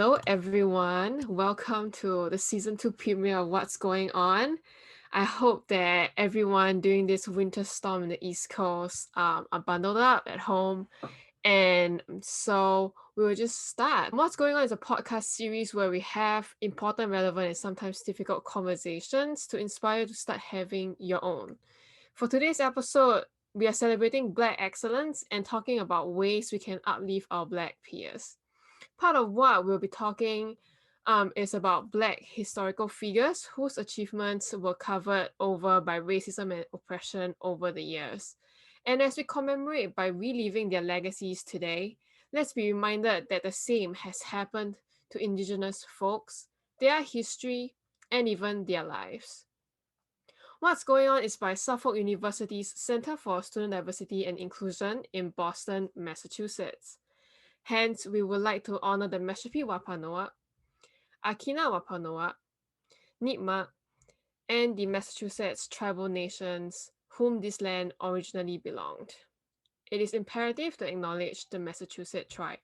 Hello, everyone. Welcome to the season 2 premiere of What's Going On. I hope that everyone during this winter storm in the East Coast are bundled up at home. And so we will just start. What's Going On is a podcast series where we have important, relevant, and sometimes difficult conversations to inspire you to start having your own. For today's episode, we are celebrating Black excellence and talking about ways we can uplift our Black peers. Part of what we'll be talking is about Black historical figures whose achievements were covered over by racism and oppression over the years. And as we commemorate by reliving their legacies today, let's be reminded that the same has happened to Indigenous folks, their history, and even their lives. What's Going On is by Suffolk University's Center for Student Diversity and Inclusion in Boston, Massachusetts. Hence, we would like to honor the Meshapi Wapanoa, Akina Wapanoa, Nipma, and the Massachusetts tribal nations whom this land originally belonged. It is imperative to acknowledge the Massachusetts tribe,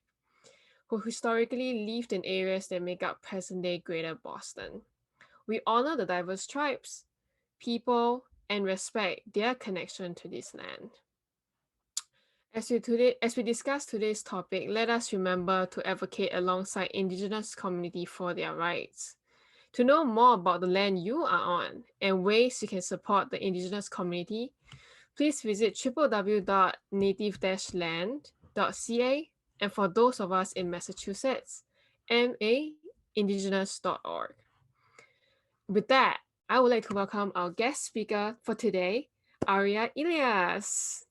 who historically lived in areas that make up present-day Greater Boston. We honor the diverse tribes, people, and respect their connection to this land. As we discuss today's topic, let us remember to advocate alongside Indigenous community for their rights. To know more about the land you are on and ways you can support the Indigenous community, please visit www.native-land.ca, and for those of us in Massachusetts, maindigenous.org. With that, I would like to welcome our guest speaker for today, Ahria Ilyas.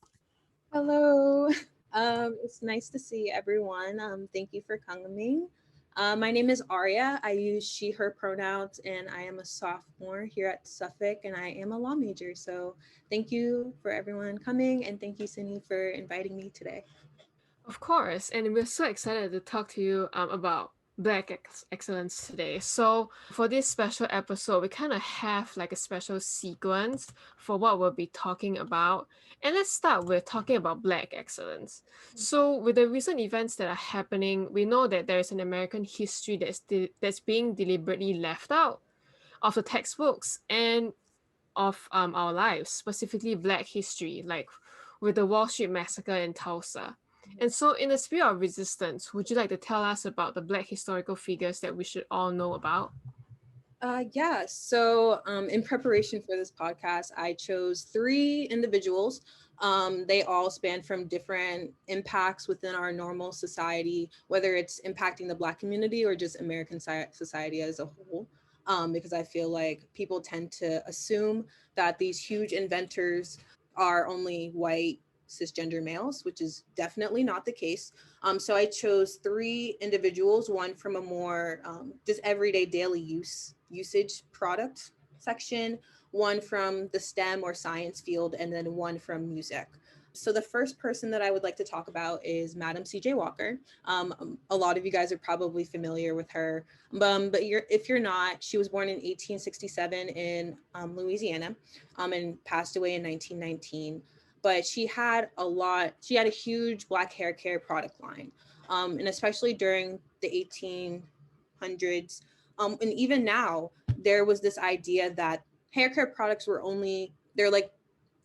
Hello. It's nice to see everyone. Thank you for coming. My name is Ahria. I use she, her pronouns, and I am a sophomore here at Suffolk, and I am a law major. So thank you for everyone coming, and thank you, Cindy, for inviting me today. Of course, and we're so excited to talk to you about Black excellence today. So for this special episode, we kind of have like a special sequence for what we'll be talking about. And let's start with talking about Black excellence. So with the recent events that are happening, we know that there is an American history that's being deliberately left out of the textbooks and of our lives, specifically Black history, like with the Wall Street Massacre in Tulsa. And so, in the spirit of resistance, would you like to tell us about the Black historical figures that we should all know about? Yeah, so in preparation for this podcast, I chose 3 individuals. They all span from different impacts within our normal society, whether it's impacting the Black community or just American society as a whole. Because I feel like people tend to assume that these huge inventors are only white cisgender males, which is definitely not the case. So I chose 3 individuals, one from a more just everyday daily usage product section, one from the STEM or science field, and then one from music. So the first person that I would like to talk about is Madam C.J. Walker. A lot of you guys are probably familiar with her, but if you're not, she was born in 1867 in Louisiana, and passed away in 1919. But she had a huge Black hair care product line, and especially during the 1800s, and even now, there was this idea that hair care products they're like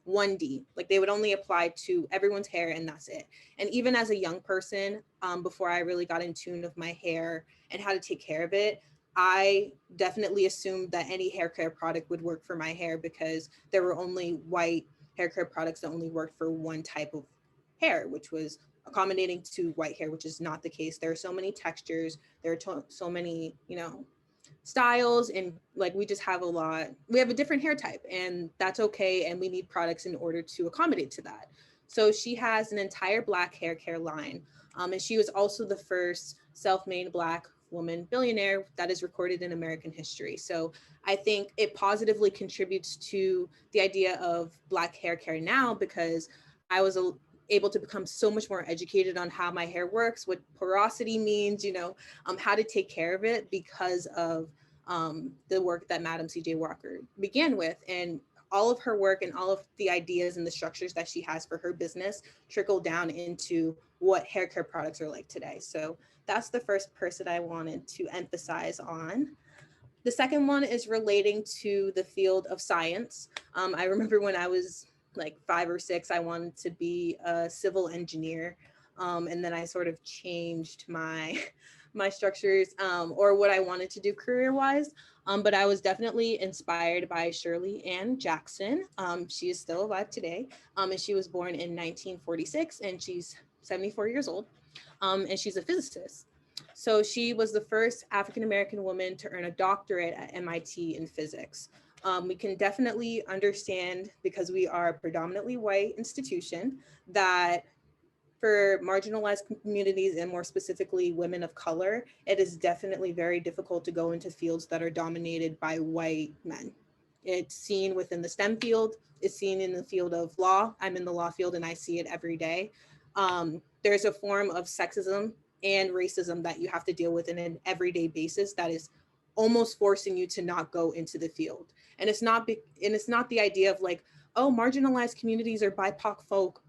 1D, like they would only apply to everyone's hair and that's it. And even as a young person, before I really got in tune with my hair and how to take care of it, I definitely assumed that any hair care product would work for my hair because there were only white hair care products that only worked for one type of hair, which was accommodating to white hair, which is not the case. There are so many textures, there are so many, styles, and like we have a different hair type, and that's okay, and we need products in order to accommodate to that. So she has an entire Black hair care line, and she was also the first self-made Black woman billionaire that is recorded in American history. So I think it positively contributes to the idea of Black hair care now, because I was able to become so much more educated on how my hair works, what porosity means, how to take care of it, because of the work that Madam C.J. Walker began with. And all of her work and all of the ideas and the structures that she has for her business trickle down into what hair care products are like today. So that's the first person I wanted to emphasize on. The second one is relating to the field of science. I remember when I was like 5 or 6, I wanted to be a civil engineer. And then I sort of changed my my structures, or what I wanted to do career wise. But I was definitely inspired by Shirley Ann Jackson. She is still alive today. And she was born in 1946 and she's 74 years old. And she's a physicist. So she was the first African American woman to earn a doctorate at MIT in physics. We can definitely understand, because we are a predominantly white institution, that for marginalized communities and more specifically women of color, it is definitely very difficult to go into fields that are dominated by white men. It's seen within the STEM field, it's seen in the field of law. I'm in the law field and I see it every day. There's a form of sexism and racism that you have to deal with in an everyday basis that is almost forcing you to not go into the field. And it's not the idea of like, oh, marginalized communities or BIPOC folk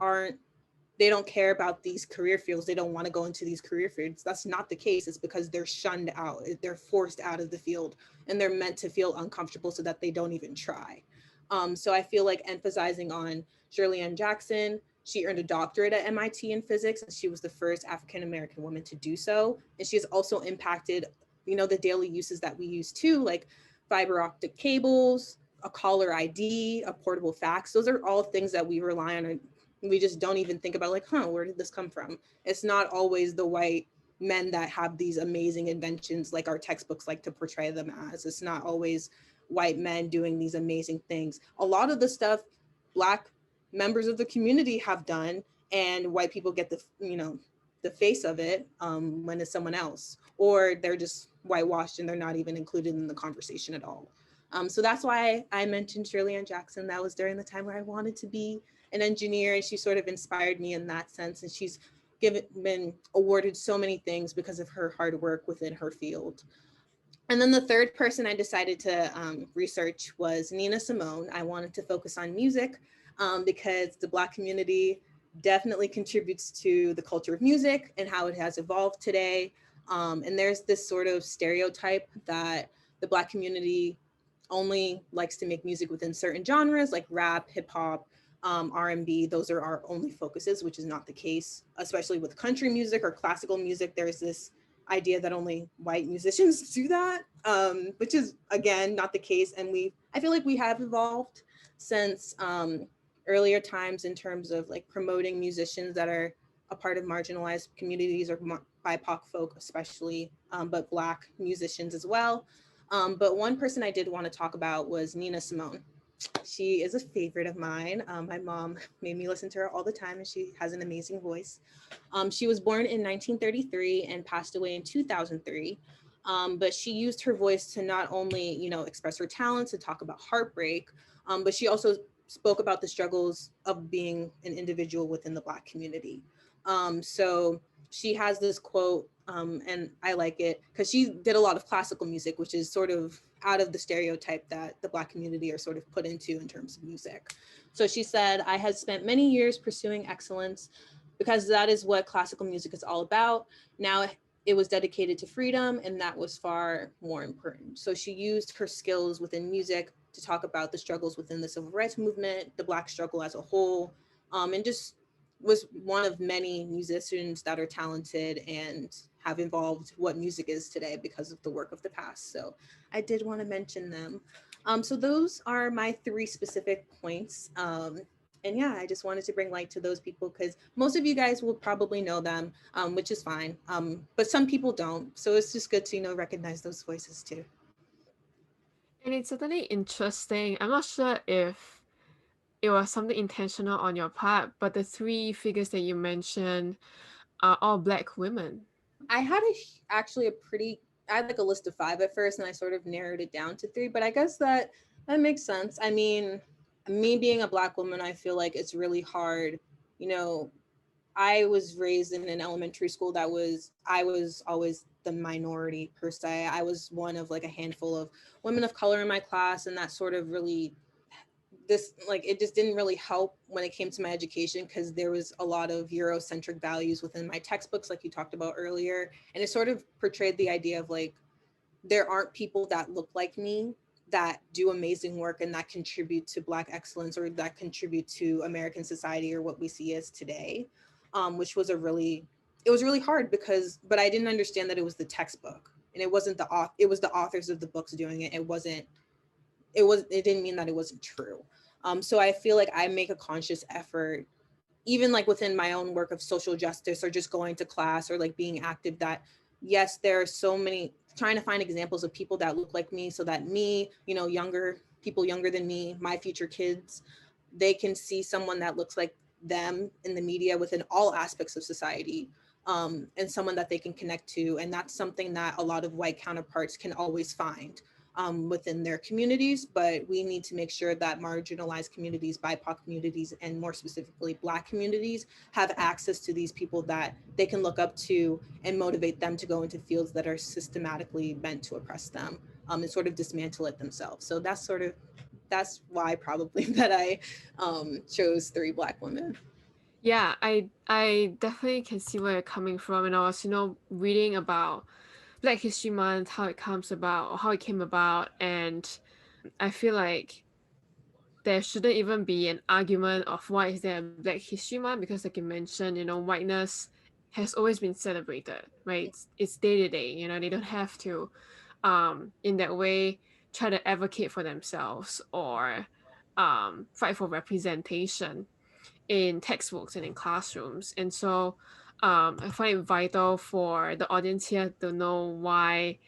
they don't care about these career fields. They don't want to go into these career fields. That's not the case. It's because they're shunned out. They're forced out of the field and they're meant to feel uncomfortable so that they don't even try. So I feel like emphasizing on Shirley Ann Jackson. She earned a doctorate at MIT in physics, and she was the first African American woman to do so. And she has also impacted, the daily uses that we use too, like fiber optic cables, a caller ID, a portable fax. Those are all things that we rely on. We just don't even think about like, where did this come from? It's not always the white men that have these amazing inventions like our textbooks like to portray them as. It's not always white men doing these amazing things. A lot of the stuff Black members of the community have done, and white people get the face of it when it's someone else, or they're just whitewashed and they're not even included in the conversation at all. So that's why I mentioned Shirley Ann Jackson. That was during the time where I wanted to be an engineer, and she sort of inspired me in that sense. And she's been awarded so many things because of her hard work within her field. And then the third person I decided to research was Nina Simone. I wanted to focus on music because the Black community definitely contributes to the culture of music and how it has evolved today. And there's this sort of stereotype that the Black community only likes to make music within certain genres like rap, hip hop, R&B. Those are our only focuses, which is not the case, especially with country music or classical music. There's this idea that only white musicians do that, which is again not the case. And I feel like we have evolved since earlier times in terms of like promoting musicians that are a part of marginalized communities or BIPOC folk especially, but Black musicians as well. But one person I did want to talk about was Nina Simone. She is a favorite of mine. My mom made me listen to her all the time, and she has an amazing voice. She was born in 1933 and passed away in 2003. But she used her voice to not only, express her talents and talk about heartbreak, but she also spoke about the struggles of being an individual within the Black community. So she has this quote, and I like it because she did a lot of classical music, which is sort of out of the stereotype that the Black community are sort of put into in terms of music. So she said, "I had spent many years pursuing excellence because that is what classical music is all about. Now it was dedicated to freedom, and that was far more important." So she used her skills within music to talk about the struggles within the civil rights movement, the Black struggle as a whole, and just was one of many musicians that are talented and have evolved what music is today because of the work of the past. So I did want to mention them. So those are my three specific points. And yeah, I just wanted to bring light to those people because most of you guys will probably know them, which is fine. But some people don't. So it's just good to, recognize those voices too. And it's certainly interesting. I'm not sure if it was something intentional on your part, but the three figures that you mentioned are all Black women. I had actually I had like a list of 5 at first, and I sort of narrowed it down to 3. But I guess that makes sense. I mean, me being a Black woman, I feel like it's really hard. You know, I was raised in an elementary school I was always the minority per se. I was one of like a handful of women of color in my class, and that sort of really this, like, it just didn't really help when it came to my education, because there was a lot of Eurocentric values within my textbooks, like you talked about earlier. And it sort of portrayed the idea of like, there aren't people that look like me that do amazing work and that contribute to Black excellence, or that contribute to American society, or what we see as today. Which was it was really hard, because, but I didn't understand that it was the textbook, and it wasn't it was the authors of the books doing it. It didn't mean that it wasn't true. So I feel like I make a conscious effort, even like within my own work of social justice, or just going to class, or like being active, that yes, there are so many, trying to find examples of people that look like me, so that me, younger people, younger than me, my future kids, they can see someone that looks like them in the media within all aspects of society, and someone that they can connect to. And that's something that a lot of white counterparts can always find, within their communities. But we need to make sure that marginalized communities, BIPOC communities, and more specifically Black communities, have access to these people that they can look up to, and motivate them to go into fields that are systematically meant to oppress them, and sort of dismantle it themselves. So that's why probably that I chose three Black women. Yeah, I definitely can see where you're coming from. And I was, reading about Black History Month, how it comes about, or how it came about, and I feel like there shouldn't even be an argument of why is there a Black History Month, because like you mentioned, whiteness has always been celebrated, right? It's day to day, they don't have to in that way try to advocate for themselves, or fight for representation in textbooks and in classrooms. And so I find it vital for the audience here to know why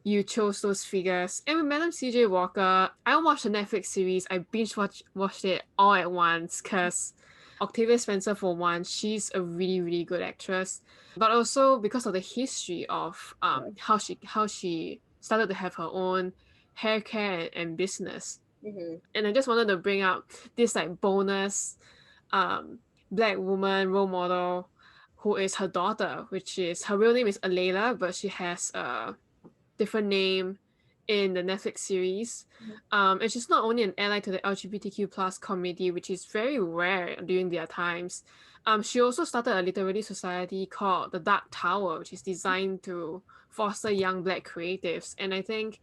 you chose those figures. And with Madam CJ Walker, I watched the Netflix series. I watched it all at once, because Octavia Spencer, for one, she's a really, really good actress. But also because of the history of how she started to have her own hair care and business. Mm-hmm. And I just wanted to bring up this like bonus um, Black woman role model, who is her daughter, which is her real name is Layla, but she has a different name in the Netflix series. And she's not only an ally to the LGBTQ plus community, which is very rare during their times. She also started a literary society called the Dark Tower, which is designed to foster young Black creatives. And I think,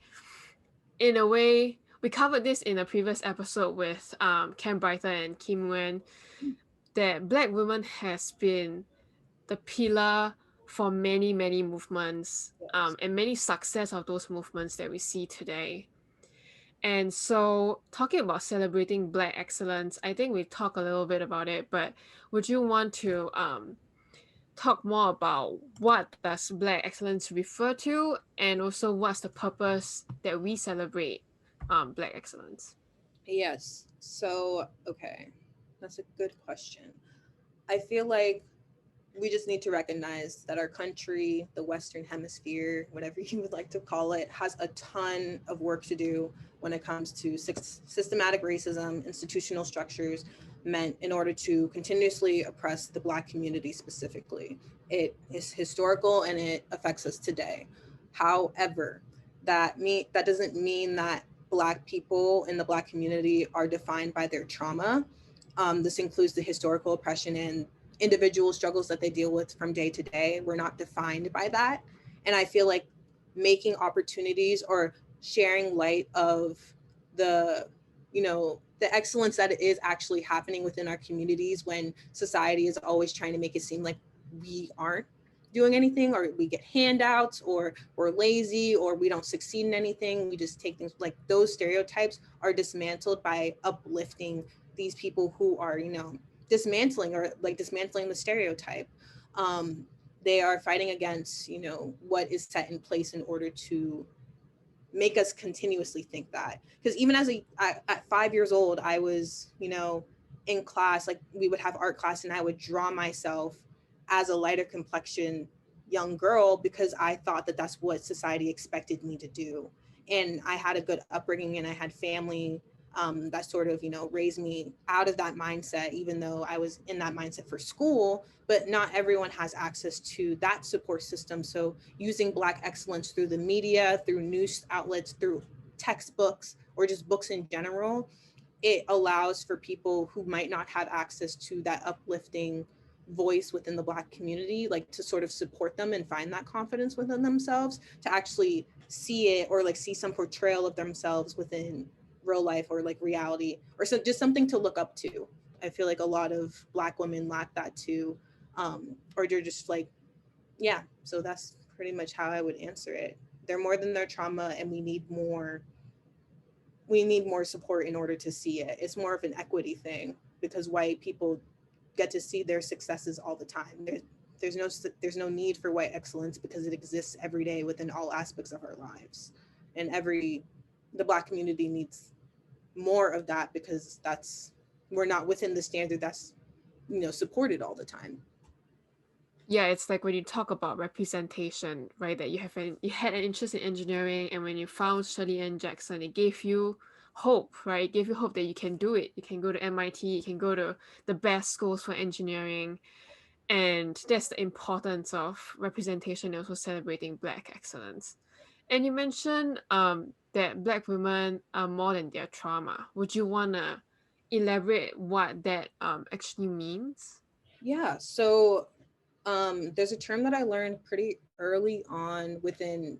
in a way, we covered this in a previous episode with Cam Brighter and Kim Wen, that Black women has been the pillar for many, many movements, Yes. and many success of those movements that we see today. And so, talking about celebrating Black excellence, I think we talked a little bit about it, but would you want to talk more about what does Black excellence refer to, and also what's the purpose that we celebrate Black excellence? Yes. So, okay. That's a good question. I feel like we just need to recognize that our country, the Western Hemisphere, whatever you would like to call it, has a ton of work to do when it comes to systematic racism, institutional structures meant in order to continuously oppress the Black community specifically. It is historical and it affects us today. However, that doesn't mean that Black people in the Black community are defined by their trauma. This includes the historical oppression and individual struggles that they deal with from day to day. We're not defined by that. And I feel like making opportunities, or sharing light of the, the excellence that is actually happening within our communities, when society is always trying to make it seem like we aren't doing anything, or we get handouts, or we're lazy, or we don't succeed in anything. We just take things, like those stereotypes are dismantled by uplifting these people who are, dismantling the stereotype. They are fighting against, what is set in place in order to make us continuously think that. Because even at 5 years old, I was, in class, like we would have art class, and I would draw myself as a lighter complexion young girl, because I thought that that's what society expected me to do. And I had a good upbringing, and I had family, that sort of, raised me out of that mindset, even though I was in that mindset for school. But not everyone has access to that support system. So using Black excellence through the media, through news outlets, through textbooks, or just books in general, it allows for people who might not have access to that uplifting voice within the Black community, like to sort of support them and find that confidence within themselves, to actually see it, or like see some portrayal of themselves within real life or like reality, or so just something to look up to. I feel like a lot of Black women lack that too. Or they're just like, yeah, so that's pretty much how I would answer it. They're more than their trauma, and we need more support in order to see it. It's more of an equity thing, because white people get to see their successes all the time. There's no need for white excellence, because it exists every day within all aspects of our lives. And the Black community needs more of that, because we're not within the standard that's supported all the time. Yeah, it's like when you talk about representation, right? That you had an interest in engineering, and when you found Shirley Ann Jackson, it gave you hope, right? It gave you hope that you can do it. You can go to MIT, you can go to the best schools for engineering, and that's the importance of representation and also celebrating Black excellence. And you mentioned that Black women are more than their trauma. Would you wanna elaborate what that actually means? Yeah, so there's a term that I learned pretty early on within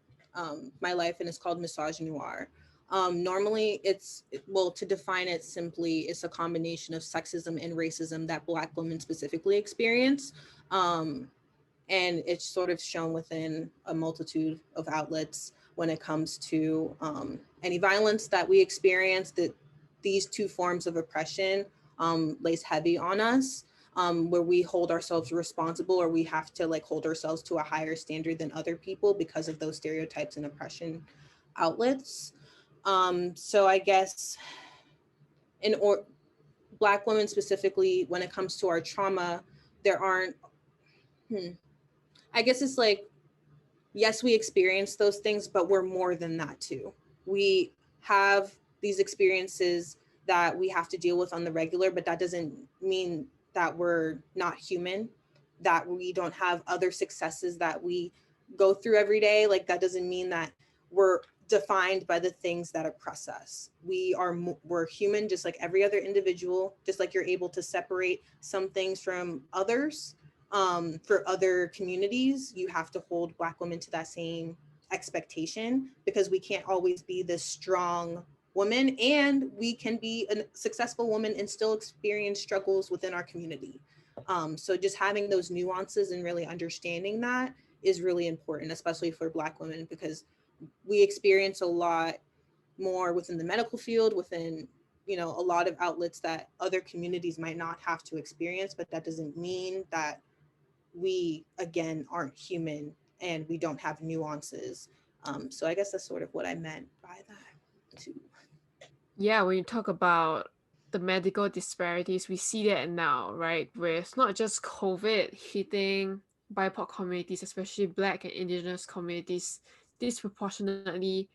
my life, and it's called misogynoir. Normally, well, to define it simply, it's a combination of sexism and racism that Black women specifically experience. Um, and it's sort of shown within a multitude of outlets when it comes to any violence that we experience. That these two forms of oppression lays heavy on us, where we hold ourselves responsible, or we have to like hold ourselves to a higher standard than other people because of those stereotypes and oppression outlets. So I guess in or Black women specifically, when it comes to our trauma, there aren't. I guess it's like, yes, we experience those things, but we're more than that too. We have these experiences that we have to deal with on the regular, but that doesn't mean that we're not human, that we don't have other successes that we go through every day. Like, that doesn't mean that we're defined by the things that oppress us. We're human, just like every other individual. Just like you're able to separate some things from others, for other communities, you have to hold Black women to that same expectation, because we can't always be this strong woman, and we can be a successful woman and still experience struggles within our community. So just having those nuances and really understanding that is really important, especially for Black women, because we experience a lot more within the medical field, within a lot of outlets that other communities might not have to experience. But that doesn't mean that we again aren't human and we don't have nuances. So I guess that's sort of what I meant by that too. Yeah, when you talk about the medical disparities, we see that now, right? With not just COVID hitting BIPOC communities, especially Black and Indigenous communities, disproportionately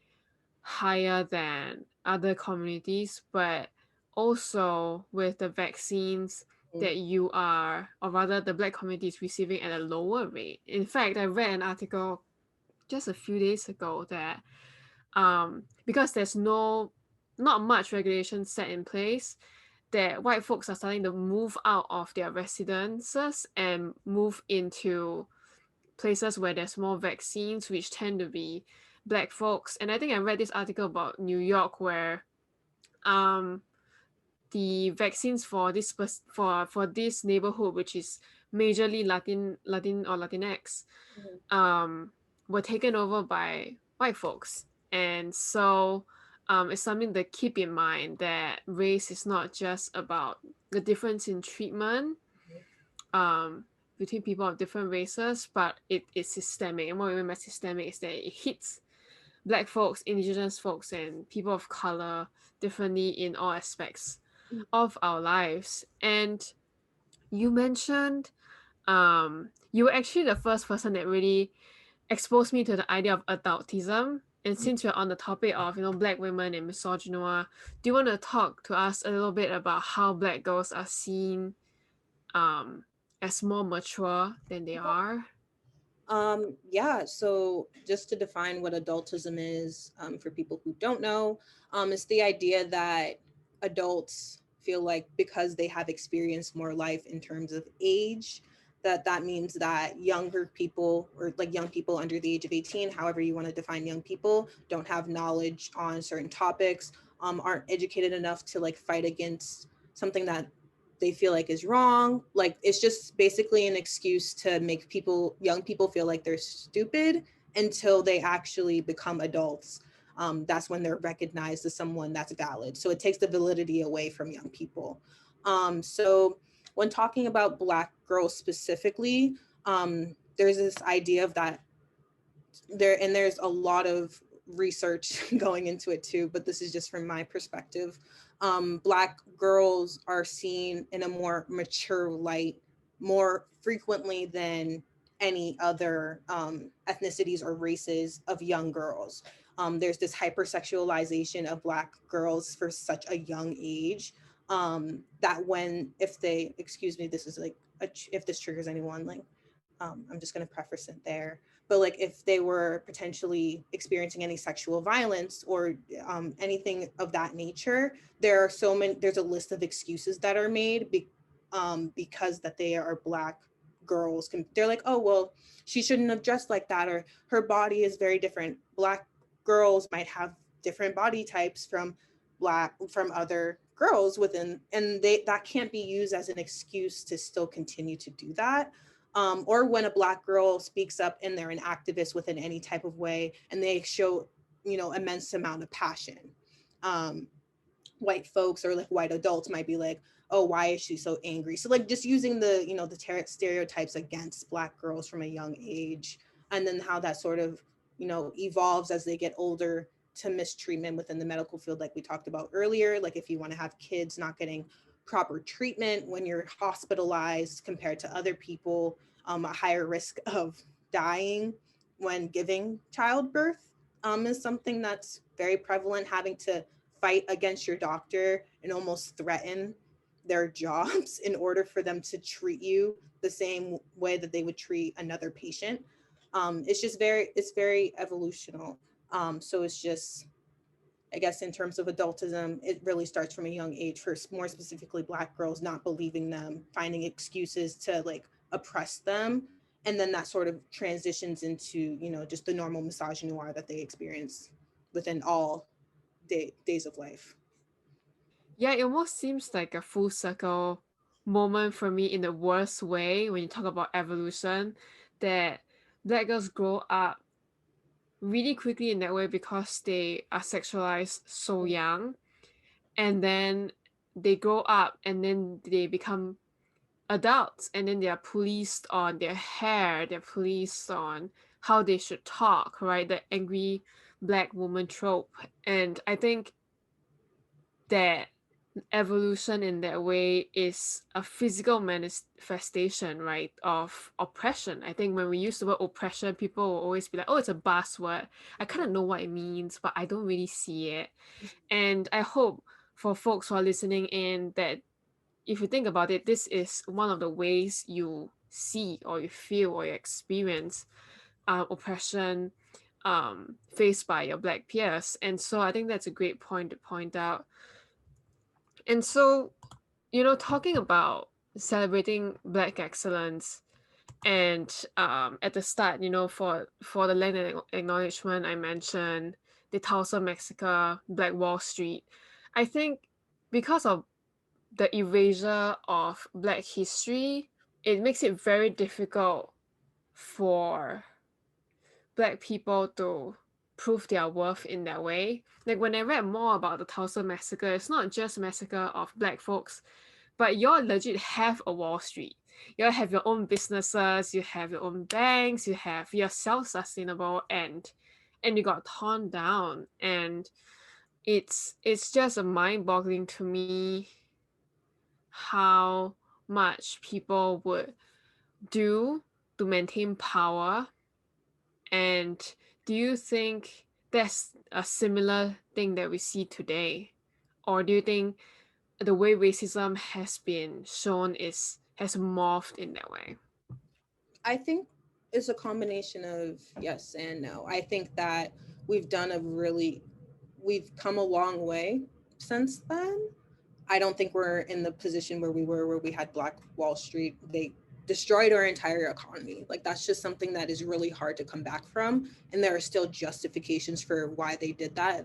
higher than other communities, but also with the vaccines that you are, or rather the Black community is receiving at a lower rate. In fact, I read an article just a few days ago that because there's not much regulation set in place, that white folks are starting to move out of their residences and move into places where there's more vaccines, which tend to be Black folks. And I think I read this article about New York where um the vaccines for for this neighborhood, which is majorly Latin or Latinx, um, were taken over by white folks. And so it's something to keep in mind, that race is not just about the difference in treatment um, between people of different races, but it is systemic. And what we mean by systemic is that it hits Black folks, Indigenous folks, and people of color differently in all aspects of our lives. And you mentioned you were actually the first person that really exposed me to the idea of adultism. And since we're on the topic of Black women and misogynoir, do you want to talk to us a little bit about how Black girls are seen um as more mature than they are? Yeah, so just to define what adultism is, for people who don't know, it's the idea that adults feel like because they have experienced more life in terms of age, that means that younger people, or like young people under the age of 18, however you want to define young people, don't have knowledge on certain topics, aren't educated enough to like fight against something that they feel like is wrong. Like it's just basically an excuse to make people, young people, feel like they're stupid until they actually become adults. That's when they're recognized as someone that's valid. So it takes the validity away from young people. So when talking about Black girls specifically, there's this idea of that there's a lot of research going into it too, but this is just from my perspective. Black girls are seen in a more mature light more frequently than any other ethnicities or races of young girls. There's this hypersexualization of Black girls for such a young age, that when, if they, excuse me, this is like if this triggers anyone, like I'm just going to preface it there, but like if they were potentially experiencing any sexual violence or anything of that nature, there are so many, there's a list of excuses that are made because that they are Black girls. They're like, oh well, she shouldn't have dressed like that, or her body is very different. Black girls might have different body types from other girls within, and they, that can't be used as an excuse to still continue to do that. Or when a Black girl speaks up and they're an activist within any type of way and they show, immense amount of passion. Um, White folks or like white adults might be like, oh, why is she so angry? So like just using the, the stereotypes against Black girls from a young age, and then how that sort of, evolves as they get older to mistreatment within the medical field, like we talked about earlier. Like if you want to have kids not getting proper treatment when you're hospitalized compared to other people, a higher risk of dying when giving childbirth, is something that's very prevalent. Having to fight against your doctor and almost threaten their jobs in order for them to treat you the same way that they would treat another patient. It's just it's very evolutional. So it's just, I guess, in terms of adultism, it really starts from a young age for more specifically Black girls, not believing them, finding excuses to like oppress them. And then that sort of transitions into, just the normal misogynoir that they experience within all days of life. Yeah, it almost seems like a full circle moment for me in the worst way when you talk about evolution, that Black girls grow up really quickly in that way because they are sexualized so young, and then they grow up and then they become adults, and then they are policed on their hair, they're policed on how they should talk, right? The angry Black woman trope. And I think that evolution in that way is a physical manifestation, right, of oppression. I think when we use the word oppression, people will always be like, oh, it's a buzzword. I kind of know what it means, but I don't really see it. And I hope for folks who are listening in that if you think about it, this is one of the ways you see or you feel or you experience oppression faced by your Black peers. And so I think that's a great point to point out. And so, talking about celebrating Black excellence, and at the start, for the land acknowledgement, I mentioned the Tulsa Massacre, Black Wall Street. I think because of the erasure of Black history, it makes it very difficult for Black people to prove their worth in that way. Like when I read more about the Tulsa Massacre, it's not just a massacre of Black folks, but y'all legit have a Wall Street. You have your own businesses, you have your own banks, you're self-sustainable, and you got torn down. And it's just a mind-boggling to me how much people would do to maintain power. And do you think that's a similar thing that we see today? Or do you think the way racism has been shown is has morphed in that way? I think it's a combination of yes and no. I think that we've done a really, we've come a long way since then. I don't think we're in the position where we were, where we had Black Wall Street. They destroyed our entire economy. Like, that's just something that is really hard to come back from. And there are still justifications for why they did that.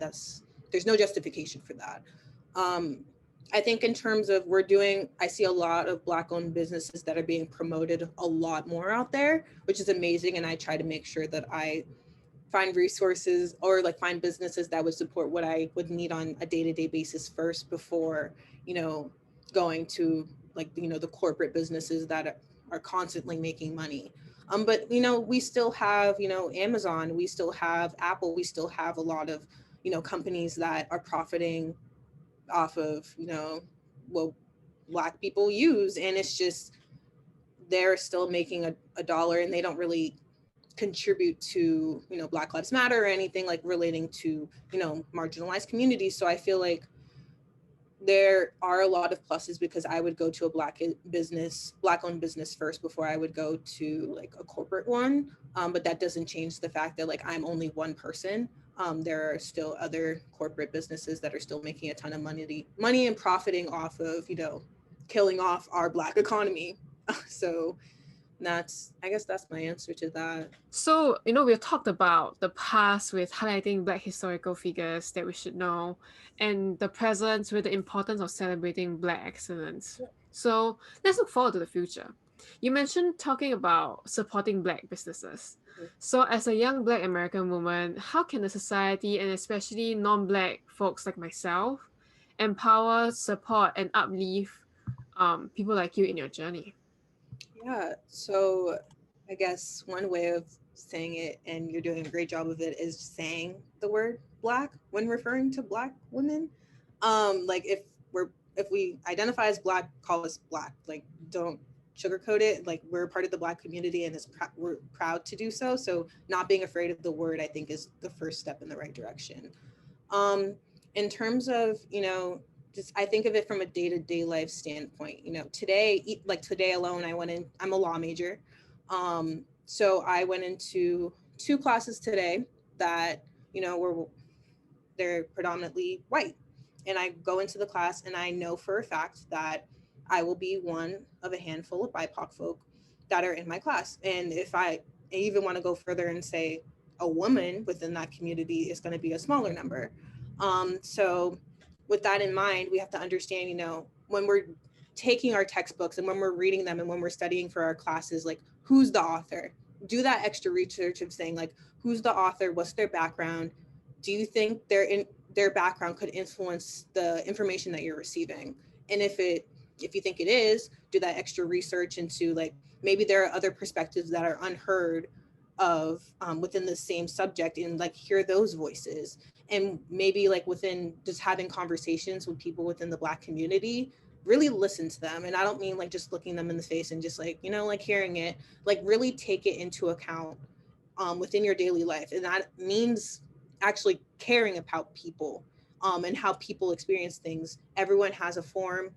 There's no justification for that. Um, I think in terms of I see a lot of Black owned businesses that are being promoted a lot more out there, which is amazing. And I try to make sure that I find resources, or like find businesses that would support what I would need on a day-to-day basis first, before, going to, like, the corporate businesses that are constantly making money. But we still have, Amazon, we still have Apple, we still have a lot of, companies that are profiting off of, what Black people use. And it's just, they're still making a dollar, and they don't really contribute to, Black Lives Matter or anything like relating to, marginalized communities. So I feel like there are a lot of pluses, because I would go to a Black owned business first before I would go to like a corporate one. But that doesn't change the fact that, like, I'm only one person. There are still other corporate businesses that are still making a ton of money and profiting off of, killing off our Black economy. So I guess that's my answer to that. So, we've talked about the past with highlighting Black historical figures that we should know, and the present with the importance of celebrating Black excellence. So, let's look forward to the future. You mentioned talking about supporting Black businesses. So, as a young Black American woman, how can the society, and especially non Black folks like myself, empower, support, and uplift people like you in your journey? Yeah. So I guess one way of saying it, and you're doing a great job of it, is saying the word Black when referring to Black women. Like, if we identify as Black, call us Black. Like, don't sugarcoat it. Like, we're part of the Black community, and we're proud to do so. So not being afraid of the word, I think, is the first step in the right direction. Um, in terms of, just, I think of it from a day-to-day life standpoint. Today alone, I'm a law major. So I went into two classes today that, they're predominantly white. And I go into the class, and I know for a fact that I will be one of a handful of BIPOC folk that are in my class. And if I even want to go further and say a woman within that community is going to be a smaller number. So with that in mind, we have to understand, when we're taking our textbooks and when we're reading them and when we're studying for our classes, like, who's the author? Do that extra research of saying, like, who's the author? What's their background? Do you think their background could influence the information that you're receiving? And if you think it is, do that extra research into, like, maybe there are other perspectives that are unheard of within the same subject, and, like, hear those voices. And maybe, like, within just having conversations with people within the Black community, really listen to them. And I don't mean, like, just looking them in the face and just, like, like, hearing it. Like, really take it into account within your daily life. And that means actually caring about people and how people experience things. Everyone has a form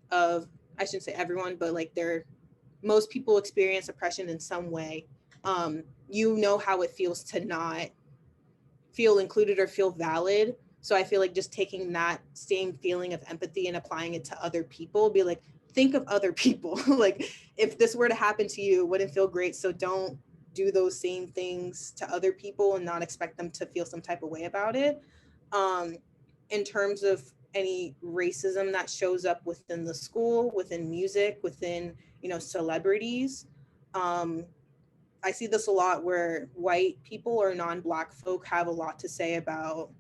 of, I shouldn't say everyone, but, like, most people experience oppression in some way. How it feels to not feel included or feel valid. So I feel like just taking that same feeling of empathy and applying it to other people, be like, think of other people. Like, if this were to happen to you, it wouldn't feel great. So don't do those same things to other people and not expect them to feel some type of way about it. In terms of any racism that shows up within the school, within music, within, celebrities, I see this a lot where white people or non-Black folk have a lot to say about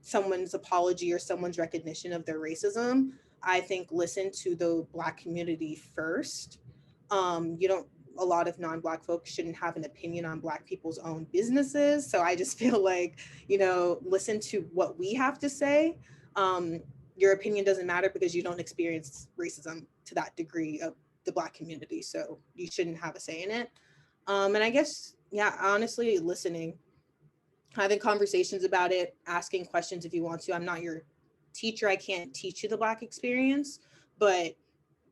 someone's apology or someone's recognition of their racism. I think listen to the Black community first. You don't A lot of non-Black folks shouldn't have an opinion on Black people's own businesses. So I just feel like, listen to what we have to say. Your opinion doesn't matter because you don't experience racism to that degree of the Black community. So you shouldn't have a say in it. And I guess, yeah, honestly, listening, having conversations about it, asking questions if you want to. I'm not your teacher. I can't teach you the Black experience, but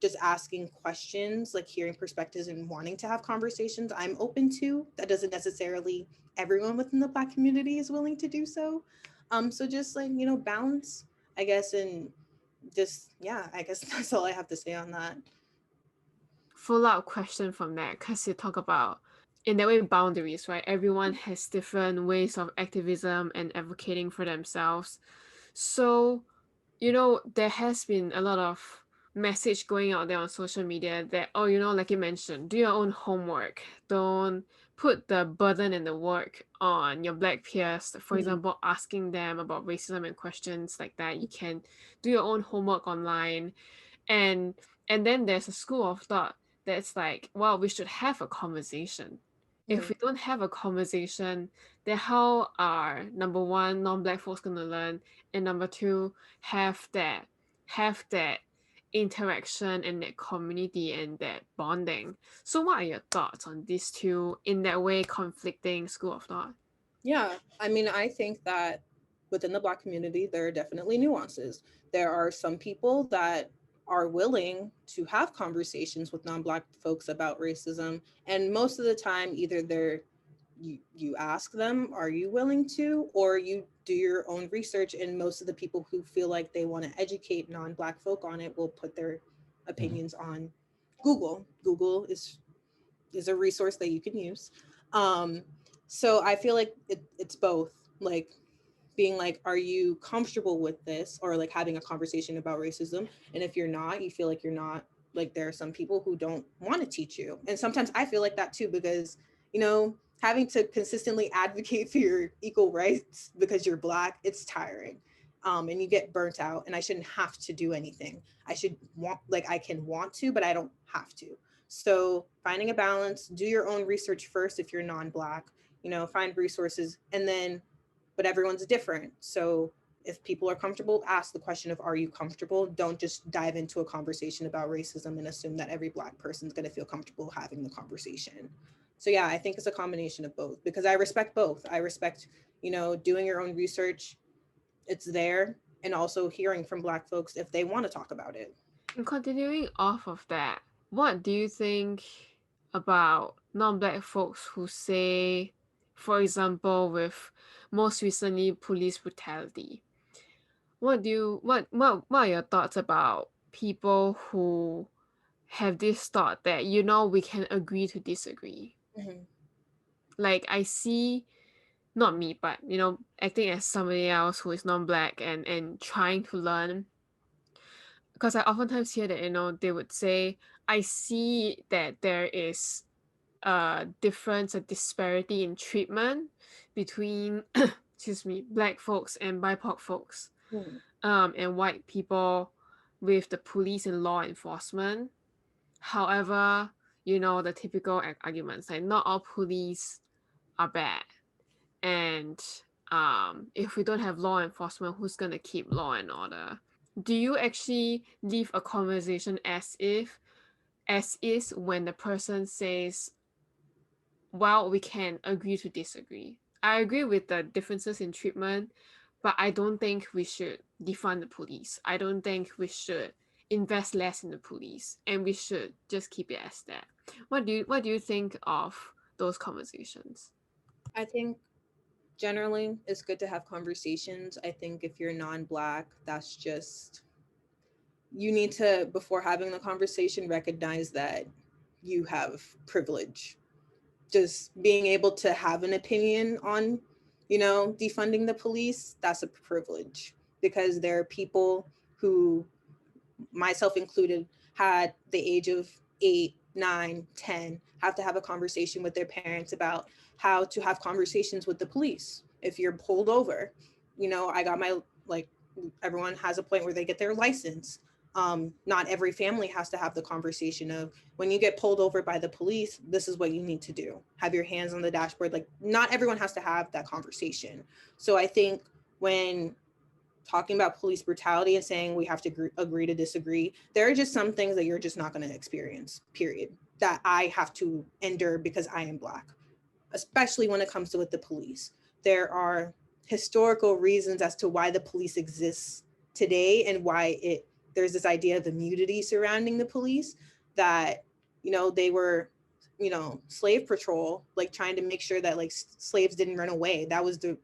just asking questions, like hearing perspectives and wanting to have conversations, I'm open to. That doesn't necessarily everyone within the Black community is willing to do so. So just, like, balance, I guess, and just, yeah, I guess that's all I have to say on that. Follow-up question from that, because you talk about, in that way, boundaries, right? Everyone has different ways of activism and advocating for themselves. So, there has been a lot of message going out there on social media that, oh, like you mentioned, do your own homework. Don't put the burden and the work on your Black peers. For Mhm. example, asking them about racism and questions like that. You can do your own homework online. And then there's a school of thought that's like, well, we should have a conversation. If Mhm. we don't have a conversation, then how are, number one, non-Black folks gonna learn, and number two, have that interaction and that community and that bonding. So what are your thoughts on these two, in that way, conflicting school of thought? Yeah, I mean, I think that within the Black community, there are definitely nuances. There are some people that are willing to have conversations with non-Black folks about racism, and most of the time, either you ask them, are you willing to, or you do your own research. And most of the people who feel like they want to educate non-Black folk on it will put their opinions on Google. Google is a resource that you can use. Um, so I feel like it's both, like being like, are you comfortable with this, or like having a conversation about racism. And if you're not, you feel like you're not, like there are some people who don't want to teach you. And sometimes I feel like that too, because, having to consistently advocate for your equal rights because you're Black, it's tiring. And you get burnt out, and I shouldn't have to do anything. I should want, like, I can want to, but I don't have to. So finding a balance, do your own research first if you're non-Black, find resources, and then, but everyone's different. So if people are comfortable, ask the question of, are you comfortable? Don't just dive into a conversation about racism and assume that every Black person's going to feel comfortable having the conversation. So yeah, I think it's a combination of both, because I respect both. I respect, doing your own research, it's there, and also hearing from Black folks if they want to talk about it. And continuing off of that, what do you think about non-Black folks who say, for example, with most recently police brutality? What are your thoughts about people who have this thought that, we can agree to disagree? Mhm. Like, I see, not me, but acting as somebody else who is non-Black and trying to learn, because I oftentimes hear that, they would say, I see that there is a difference, a disparity in treatment between excuse me, Black folks and BIPOC folks, Mhm. and white people with the police and law enforcement. However, the typical arguments like, not all police are bad, and if we don't have law enforcement, who's gonna keep law and order? Do you actually leave a conversation as is, when the person says, well, we can agree to disagree? I agree with the differences in treatment, but I don't think we should defund the police. I don't think we should invest less in the police, and we should just keep it as that. What do you think of those conversations? I think generally it's good to have conversations. I think if you're non-Black, that's just, you need to, before having the conversation, recognize that you have privilege. Just being able to have an opinion on, defunding the police, that's a privilege, because there are people who, myself included, had the age of 8, 9, 10, have to have a conversation with their parents about how to have conversations with the police if you're pulled over. I got my, like, everyone has a point where they get their license. Not every family has to have the conversation of, when you get pulled over by the police, this is what you need to do. Have your hands on the dashboard. Like, not everyone has to have that conversation. So I think when talking about police brutality and saying we have to agree to disagree, there are just some things that you're just not going to experience, period, that I have to endure because I am Black, especially when it comes to with the police. There are historical reasons as to why the police exists today, and why there's this idea of immunity surrounding the police, that they were, slave patrol, like trying to make sure that, like, slaves didn't run away. That was the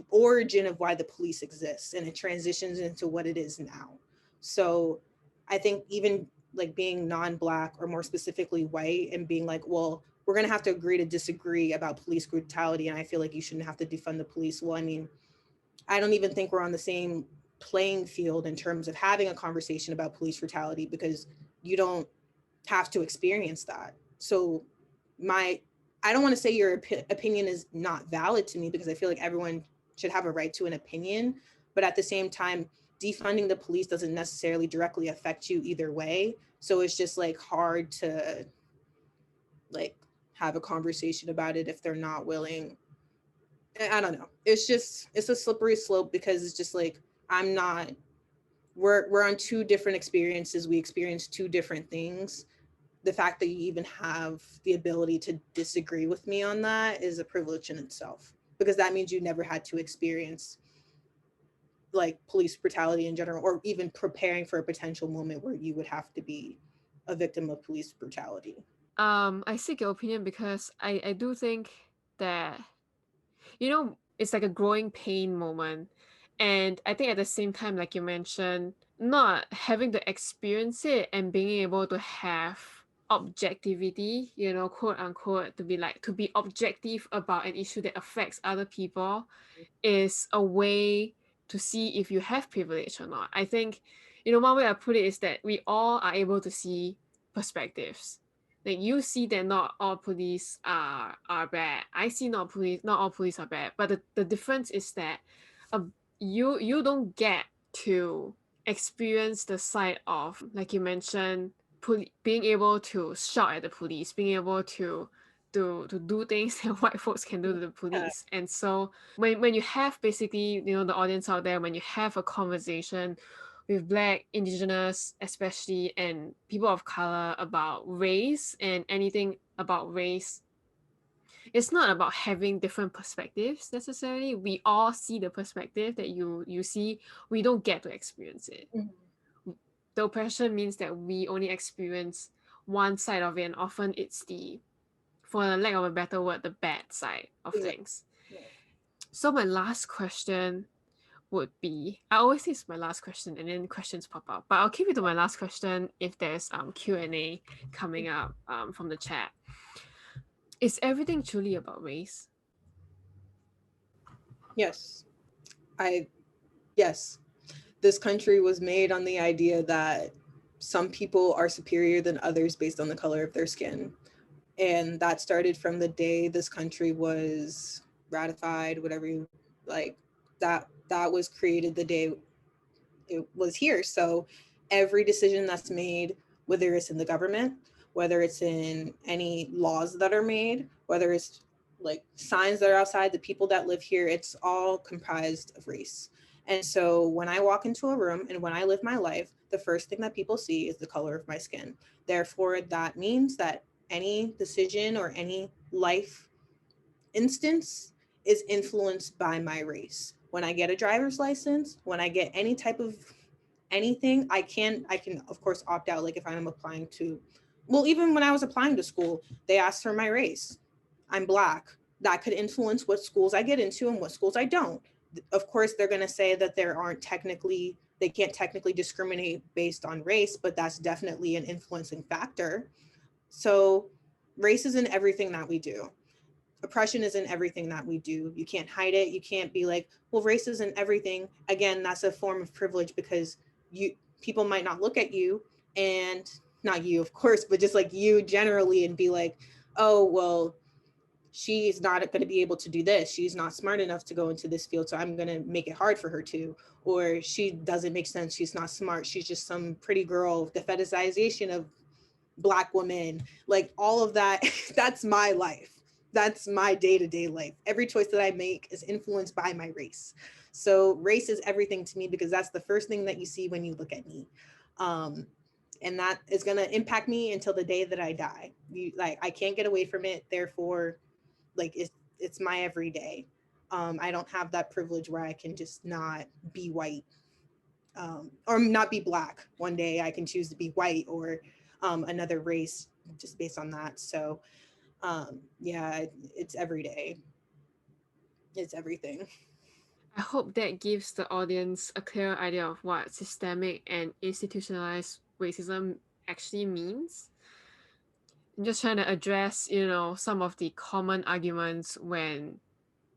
origin of why the police exists, and it transitions into what it is now. So I think even like being non-black, or more specifically white, and being like, well, we're going to have to agree to disagree about police brutality, and I feel like you shouldn't have to defund the police. Well, I mean, I don't even think we're on the same playing field in terms of having a conversation about police brutality, because you don't have to experience that. So my I don't want to say your opinion is not valid to me, because I feel like everyone should have a right to an opinion, but at the same time, defunding the police doesn't necessarily directly affect you either way. So it's just like hard to like have a conversation about it if they're not willing. I don't know. It's a slippery slope, because it's just like, I'm not we're on two different experiences. We experience two different things. The fact that you even have the ability to disagree with me on that is a privilege in itself, because that means you never had to experience like police brutality in general, or even preparing for a potential moment where you would have to be a victim of police brutality. I seek your opinion because I do think that, it's like a growing pain moment. And I think at the same time, like you mentioned, not having to experience it and being able to have objectivity, quote unquote, to be objective about an issue that affects other people is a way to see if you have privilege or not. I think, one way I put it is that we all are able to see perspectives. Like you see that not all police are bad. I see not all police are bad. But the difference is that uh, you don't get to experience the side of, like you mentioned, being able to shout at the police, being able to do things that white folks can do to the Yeah. police. And so when you have basically, the audience out there, when you have a conversation with Black, Indigenous, especially, and people of color about race and anything about race, it's not about having different perspectives necessarily. We all see the perspective that you see. We don't get to experience it. Mhm. The oppression means that we only experience one side of it, and often it's for the lack of a better word, the bad side of Exactly. things. Yeah. So my last question would be, I always say it's my last question and then questions pop up, but I'll keep it to my last question if there's Q&A coming up from the chat. Is everything truly about race? Yes. I yes. This country was made on the idea that some people are superior than others based on the color of their skin. And that started from the day this country was ratified, whatever you like, that was created the day it was here. So every decision that's made, whether it's in the government, whether it's in any laws that are made, whether it's like signs that are outside, the people that live here, it's all comprised of race. And so when I walk into a room and when I live my life, the first thing that people see is the color of my skin. Therefore, that means that any decision or any life instance is influenced by my race. When I get a driver's license, when I get any type of anything, I can of course opt out. Like if I'm applying to, well, even when I was applying to school, they asked for my race. I'm Black. That could influence what schools I get into and what schools I don't. Of course, they're going to say that they can't technically discriminate based on race, but that's definitely an influencing factor. So race is in everything that we do. Oppression is in everything that we do. You can't hide it. You can't be like, well, race is in everything. Again, that's a form of privilege, because you people might not look at you, and not you, of course, but just like you generally, and be like, oh, well, she's not going to be able to do this. She's not smart enough to go into this field, so I'm going to make it hard for her to. Or she doesn't make sense. She's not smart. She's just some pretty girl. The fetishization of Black women, like all of that. That's my life. That's my day-to-day life. Every choice that I make is influenced by my race. So race is everything to me, because that's the first thing that you see when you look at me. um and that is going to impact me until the day that I die. I can't get away from it. Therefore, like it's my everyday. I don't have that privilege where I can just not be white, or not be Black. One day I can choose to be white, or another race, just based on that. So yeah, it's every day. It's everything. I hope that gives the audience a clear idea of what systemic and institutionalized racism actually means. I'm just trying to address, some of the common arguments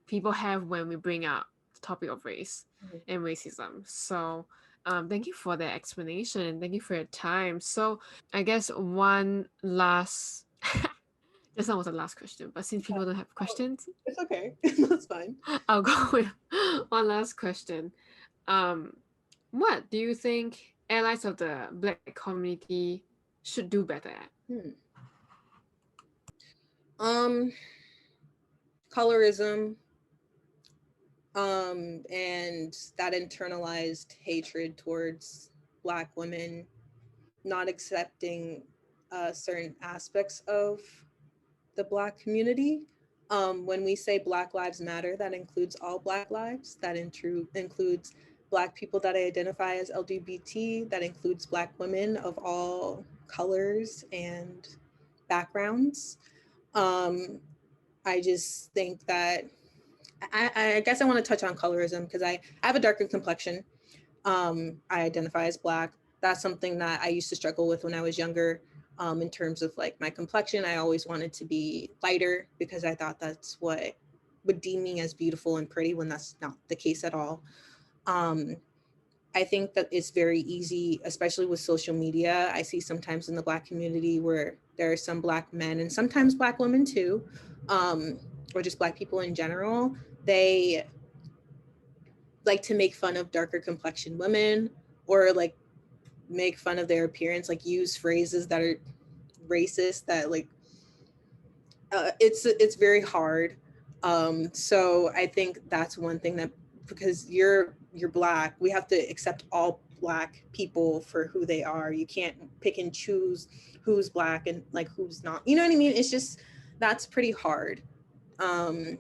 people have when we bring up the topic of race Mhm. and racism. So, thank you for that explanation and thank you for your time. So, I guess one last, this one was the last question, but since people don't have Oh, questions, it's okay. That's fine. I'll go with one last question. Um, what do you think allies of the Black community should do better at? Hmm. Um, Colorism, and that internalized hatred towards Black women, not accepting certain aspects of the Black community. When we say Black Lives Matter, that includes all Black lives. That includes Black people that identify as LGBT. That includes Black women of all colors and backgrounds. Um, I just think that I guess I want to touch on colorism because I have a darker complexion. I identify as Black. That's something that I used to struggle with when I was younger. In terms of like my complexion, I always wanted to be lighter because I thought that's what would deem me as beautiful and pretty when that's not the case at all. Um, I think that it's very easy, especially with social media. I see sometimes in the Black community where there are some Black men and sometimes Black women too, um, or just Black people in general. They like to make fun of darker complexion women or like make fun of their appearance, like use phrases that are racist that like it's very hard. So I think that's one thing that because you're Black, we have to accept all Black people for who they are. You can't pick and choose who's Black and like who's not. You know what I mean? It's just that's pretty hard. Um,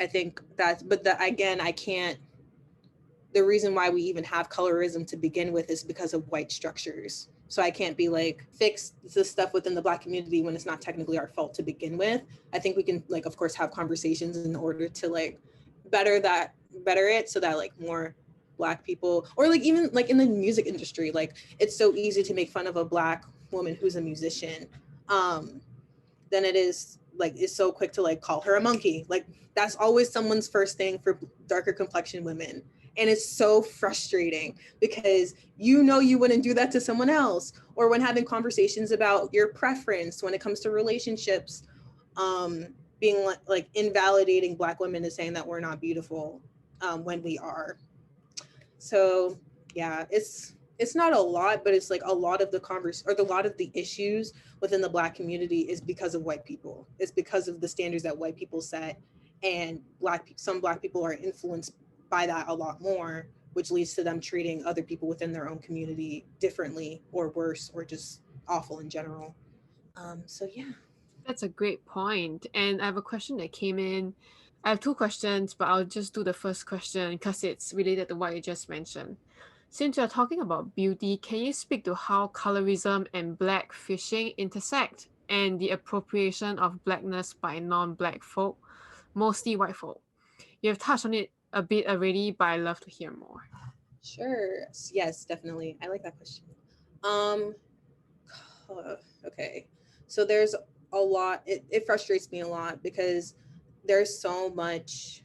I think that's but the, again, I can't the reason why we even have colorism to begin with is because of white structures. So I can't be like fix the stuff within the Black community when it's not technically our fault to begin with. I think we can like of course have conversations in order to like better that better it so that like more Black people or like even like in the music industry, like it's so easy to make fun of a Black woman who's a musician. Um than it is like it's so quick to like call her a monkey. Like that's always someone's first thing for darker complexion women. And it's so frustrating because you know you wouldn't do that to someone else. Or when having conversations about your preference when it comes to relationships, um, being like invalidating Black women is saying that we're not beautiful when we are. So yeah, it's not a lot, but it's like a lot of the a lot of the issues within the Black community is because of white people. It's because of the standards that white people set, and some Black people are influenced by that a lot more, which leads to them treating other people within their own community differently or worse or just awful in general. So yeah. That's a great point. And I have a question that came in. I have two questions, but I'll just do the first question because it's related to what you just mentioned. Since you're talking about beauty, can you speak to how colorism and black fishing intersect and the appropriation of blackness by non black folk, mostly white folk? You have touched on it a bit already, but I'd love to hear more. Sure. Yes, definitely. I like that question. Um, okay. So there's a lot, it frustrates me a lot because there's so much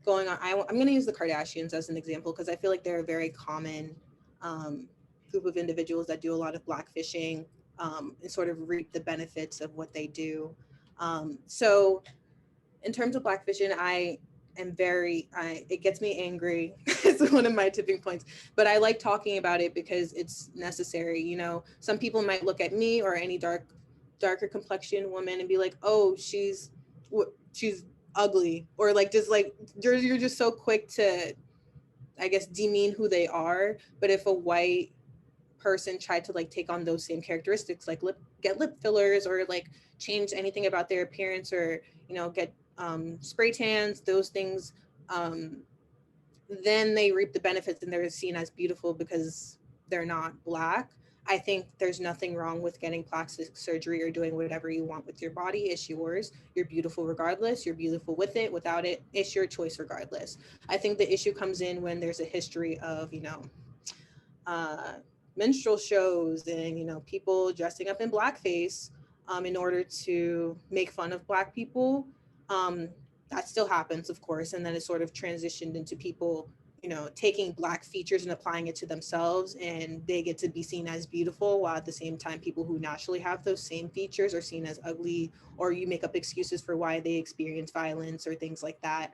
going on. I'm going to use the Kardashians as an example because I feel like they're a very common um, group of individuals that do a lot of blackfishing and sort of reap the benefits of what they do. So in terms of blackfishing, it gets me angry. It's one of my tipping points, but I like talking about it because it's necessary. You know, some people might look at me or any darker complexion woman and be like, oh, she's ugly, or like just like you're just so quick to, I guess, demean who they are. But if a white person tried to like take on those same characteristics, like get lip fillers or like change anything about their appearance, or get spray tans, those things, um, then they reap the benefits and they're seen as beautiful because they're not Black. I think there's nothing wrong with getting plastic surgery or doing whatever you want with your body. It's yours. You're beautiful regardless. You're beautiful with it, without it. It's your choice regardless. I think the issue comes in when there's a history of, uh, minstrel shows and, people dressing up in blackface in order to make fun of Black people. Um, that still happens, of course. And then it sort of transitioned into people taking Black features and applying it to themselves, and they get to be seen as beautiful, while at the same time people who naturally have those same features are seen as ugly, or you make up excuses for why they experience violence or things like that.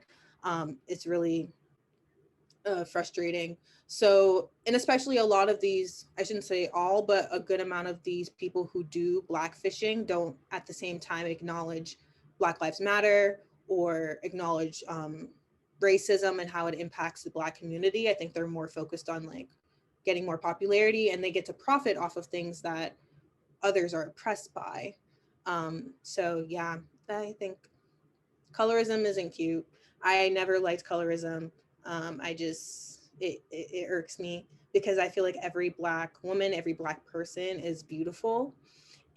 It's really frustrating. So, and especially a lot of these, I shouldn't say all, but a good amount of these people who do blackfishing don't at the same time acknowledge Black Lives Matter or acknowledge racism and how it impacts the Black community. I think they're more focused on like getting more popularity, and they get to profit off of things that others are oppressed by. So yeah, I think colorism isn't cute. I never liked colorism. I just it irks me because I feel like every Black woman, every Black person is beautiful,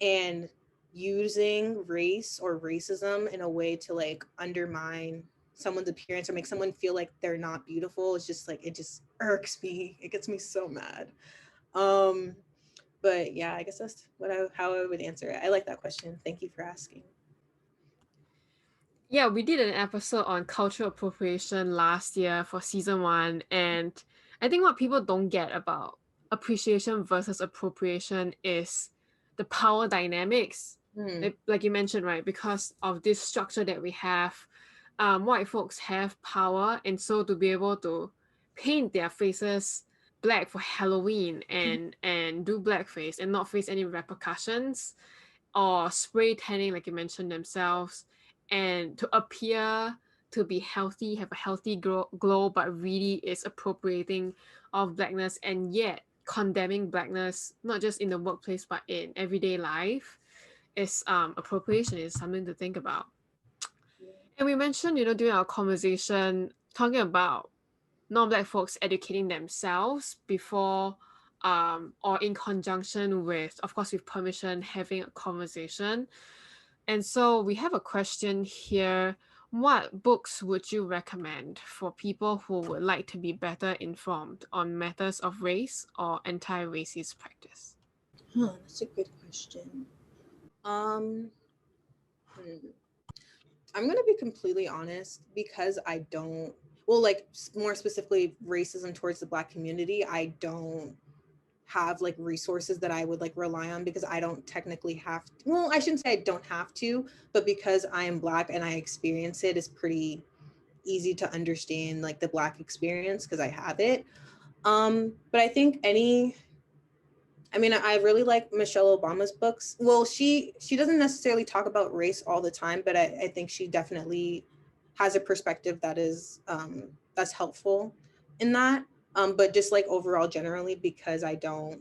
and using race or racism in a way to like undermine someone's appearance or make someone feel like they're not beautiful is just like, it just irks me. It gets me so mad. Um, but yeah, I guess that's how I would answer it. I like that question. Thank you for asking. Yeah, we did an episode on cultural appropriation last year for season one, and I think what people don't get about appreciation versus appropriation is the power dynamics. Hmm. Like you mentioned, right? Because of this structure that we have, white folks have power, and so to be able to paint their faces black for Halloween and do blackface and not face any repercussions, or spray tanning, like you mentioned themselves, and to appear to be healthy, have a healthy glow, but really is appropriating of blackness and yet condemning blackness, not just in the workplace but in everyday life, is appropriation, is something to think about. And we mentioned, during our conversation, talking about non-black folks educating themselves before or in conjunction with, of course, with permission, having a conversation. And so we have a question here. What books would you recommend for people who would like to be better informed on matters of race or anti-racist practice? Huh, that's a good question. Um, hmm. I'm gonna be completely honest, because I don't, well, like more specifically racism towards the Black community, I don't have like resources that I would like rely on, because I don't technically have to, well, I shouldn't say I don't have to, but because I am Black and I experience it, it's pretty easy to understand like the Black experience because I have it. But I think I mean, I really like Michelle Obama's books. Well, she doesn't necessarily talk about race all the time, but I think she definitely has a perspective that is that's helpful in that. But just like overall, generally, because I don't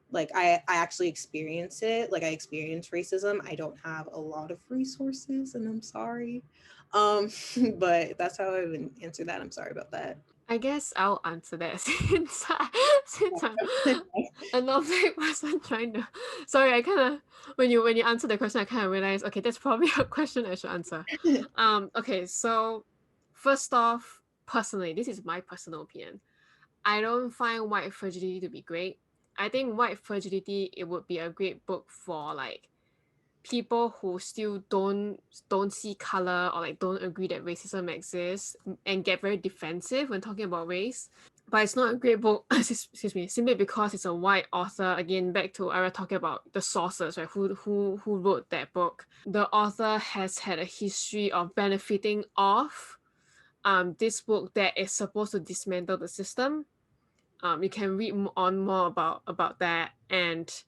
like I actually experience it. Like I experience racism. I don't have a lot of resources, and I'm sorry. Um, but that's how I would answer that. I'm sorry about that. I guess I'll answer that since I'm a non-black person trying to. Sorry, I kind of, when you answer the question, I kind of realized, okay, that's probably a question I should answer. Okay, so first off, personally, this is my personal opinion. I don't find White Fragility to be great. I think White Fragility, it would be a great book for like people who still don't see color or like don't agree that racism exists and get very defensive when talking about race. But it's not a great book, excuse me, simply because it's a white author. Again, back to Ara talking about the sources, right? Who wrote that book? The author has had a history of benefiting off this book that is supposed to dismantle the system. You can read on more about that, and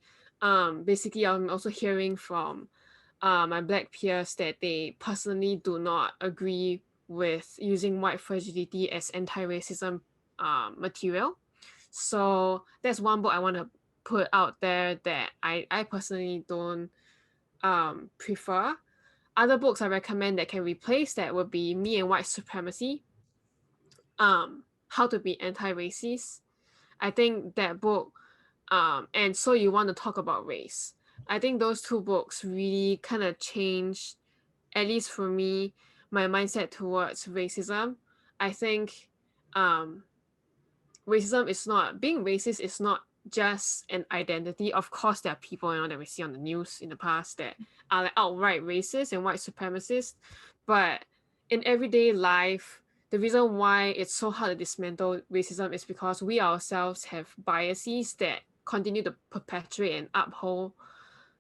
basically I'm also hearing from my black peers that they personally do not agree with using white fragility as anti-racism material. So that's one book I want to put out there that I personally don't prefer. Other books I recommend that can replace that would be Me and White Supremacy, How to Be Anti-Racist. I think that book and So You Want to Talk About Race. I think those two books really kind of changed, at least for me, my mindset towards racism. I think um, racism is not, being racist is not just an identity. Of course, there are people, that we see on the news in the past that are like outright racist and white supremacist, but in everyday life, the reason why it's so hard to dismantle racism is because we ourselves have biases that continue to perpetuate and uphold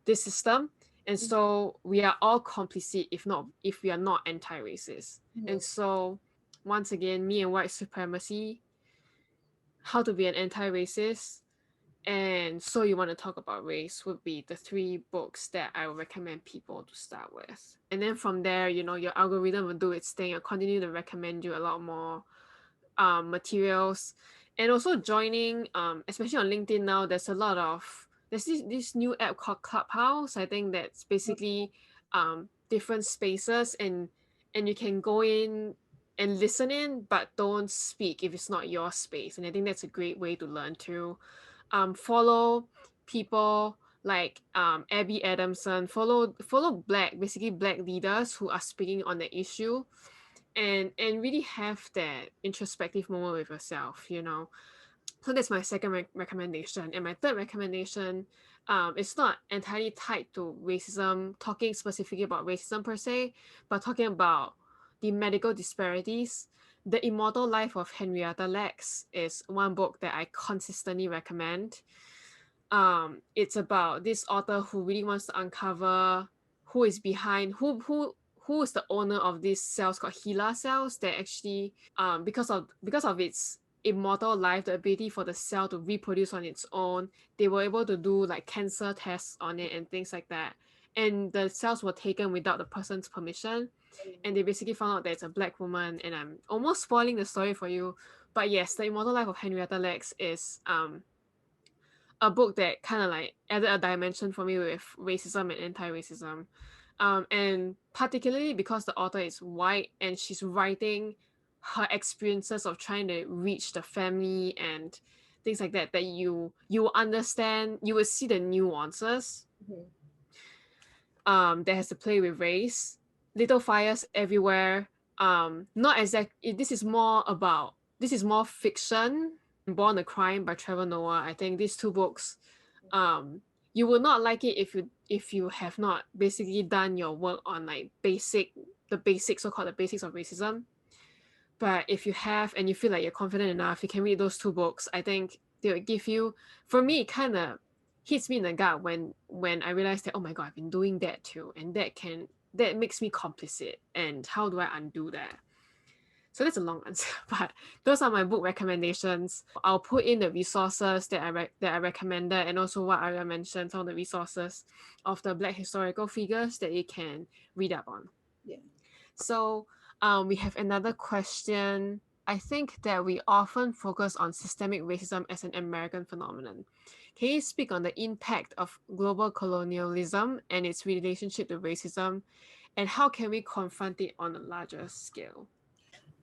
this system. And so we are all complicit if we are not anti-racist. Mhm. And so once again, me and white supremacy, how to be an anti-racist, and So You Want to Talk About Race would be the three books that I would recommend people to start with. And then from there, your algorithm will do its thing and continue to recommend you a lot more materials. And also joining, especially on LinkedIn now, there's this new app called Clubhouse. I think that's basically different spaces, and you can go in and listen in, but don't speak if it's not your space. And I think that's a great way to learn too. Follow people like Abby Adamson, follow basically black leaders who are speaking on the issue, and really have that introspective moment with yourself. So that's my second recommendation. And my third recommendation, it's not entirely tied to racism, talking specifically about racism per se, but talking about the medical disparities. The Immortal Life of Henrietta Lacks is one book that I consistently recommend. It's about this author who really wants to uncover who is behind, who is the owner of these cells called HeLa cells that actually, because of its immortal life, the ability for the cell to reproduce on its own, they were able to do like cancer tests on it and things like that. And the cells were taken without the person's permission, and they basically found out that it's a black woman. And I'm almost spoiling the story for you, but yes, The Immortal Life of Henrietta Lacks is a book that kind of like added a dimension for me with racism and anti-racism. And particularly because the author is white and she's writing her experiences of trying to reach the family and things like that, that you understand, you will see the nuances Mhm. that has to play with race. Little Fires Everywhere. Not exact. This is more fiction. Born a Crime by Trevor Noah. I think these two books, um, you will not like it if you have not basically done your work on like the basics, so called the basics of racism. But if you have and you feel like you're confident enough, you can read those two books. I think they will give you. For me, it kind of hits me in the gut when I realized that, oh my god, I've been doing that too, and that makes me complicit. And how do I undo that? So that's a long answer, but those are my book recommendations. I'll put in the resources that I recommended, and also what I mentioned, some of the resources of the Black historical figures that you can read up on. Yeah. So we have another question. I think that we often focus on systemic racism as an American phenomenon. Can you speak on the impact of global colonialism and its relationship to racism, and how can we confront it on a larger scale?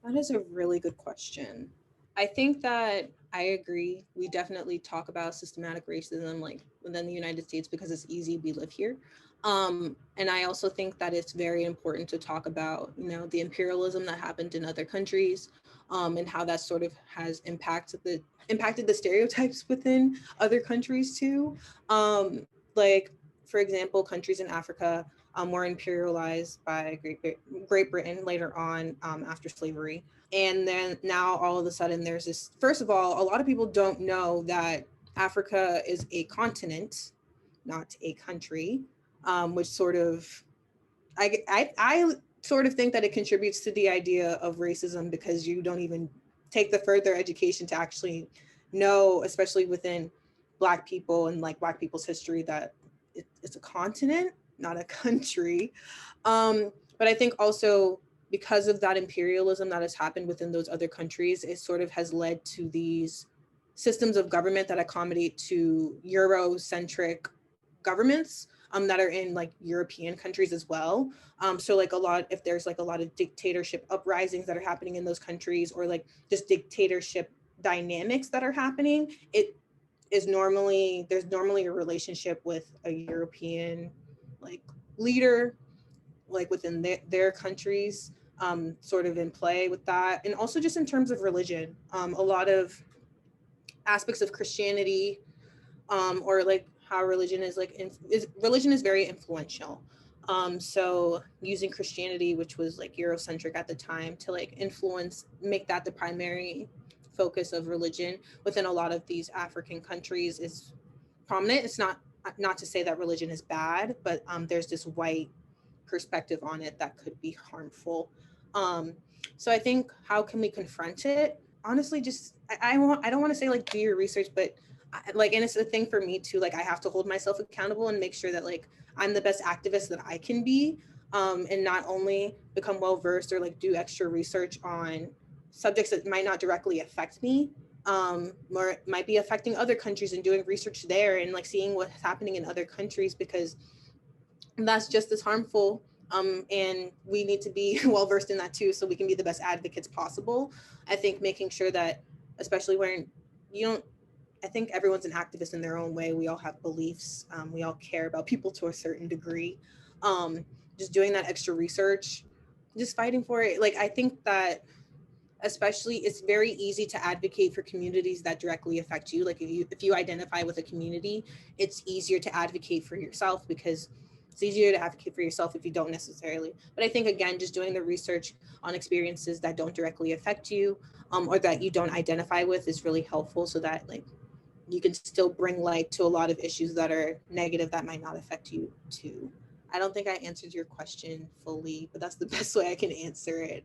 That is a really good question. I think that I agree. We definitely talk about systematic racism like within the United States because it's easy. We live here. And I also think that it's very important to talk about, the imperialism that happened in other countries, and how that sort of has impacted the stereotypes within other countries too. Like, for example, countries in Africa were imperialized by Great Britain later on, after slavery. And then now all of a sudden there's this, first of all, a lot of people don't know that Africa is a continent, not a country, which sort of, I sort of think that it contributes to the idea of racism because you don't even take the further education to actually know, especially within Black people and like Black people's history, that it's a continent, not a country. But I think also because of that imperialism that has happened within those other countries, it sort of has led to these systems of government that accommodate to Eurocentric governments, that are in like European countries as well. So like if there's like a lot of dictatorship uprisings that are happening in those countries, or like just dictatorship dynamics that are happening, it there's normally a relationship with a European like leader, like within their countries, sort of in play with that. And also just in terms of religion, a lot of aspects of Christianity, or like how religion is like religion is very influential. So using Christianity, which was like Eurocentric at the time, to like influence, make that the primary focus of religion within a lot of these African countries is prominent. It's not to say that religion is bad, but there's this white perspective on it that could be harmful. Um, so I think, how can we confront it? Honestly, just I don't want to say like do your research, but like, and it's a thing for me too. Like I have to hold myself accountable and make sure that like I'm the best activist that I can be, and not only become well versed or like do extra research on subjects that might not directly affect me, or might be affecting other countries, and doing research there and like seeing what's happening in other countries, because that's just as harmful. And we need to be well versed in that too, so we can be the best advocates possible. I think making sure that, especially when you don't, I think everyone's an activist in their own way. We all have beliefs. We all care about people to a certain degree. Just doing that extra research, just fighting for it. Like I think that, especially, it's very easy to advocate for communities that directly affect you. Like if you identify with a community, it's easier to advocate for yourself, because it's easier to advocate for yourself if you don't necessarily. But I think, again, just doing the research on experiences that don't directly affect you, or that you don't identify with, is really helpful, so that like you can still bring light to a lot of issues that are negative that might not affect you too. I don't think I answered your question fully, but that's the best way I can answer it.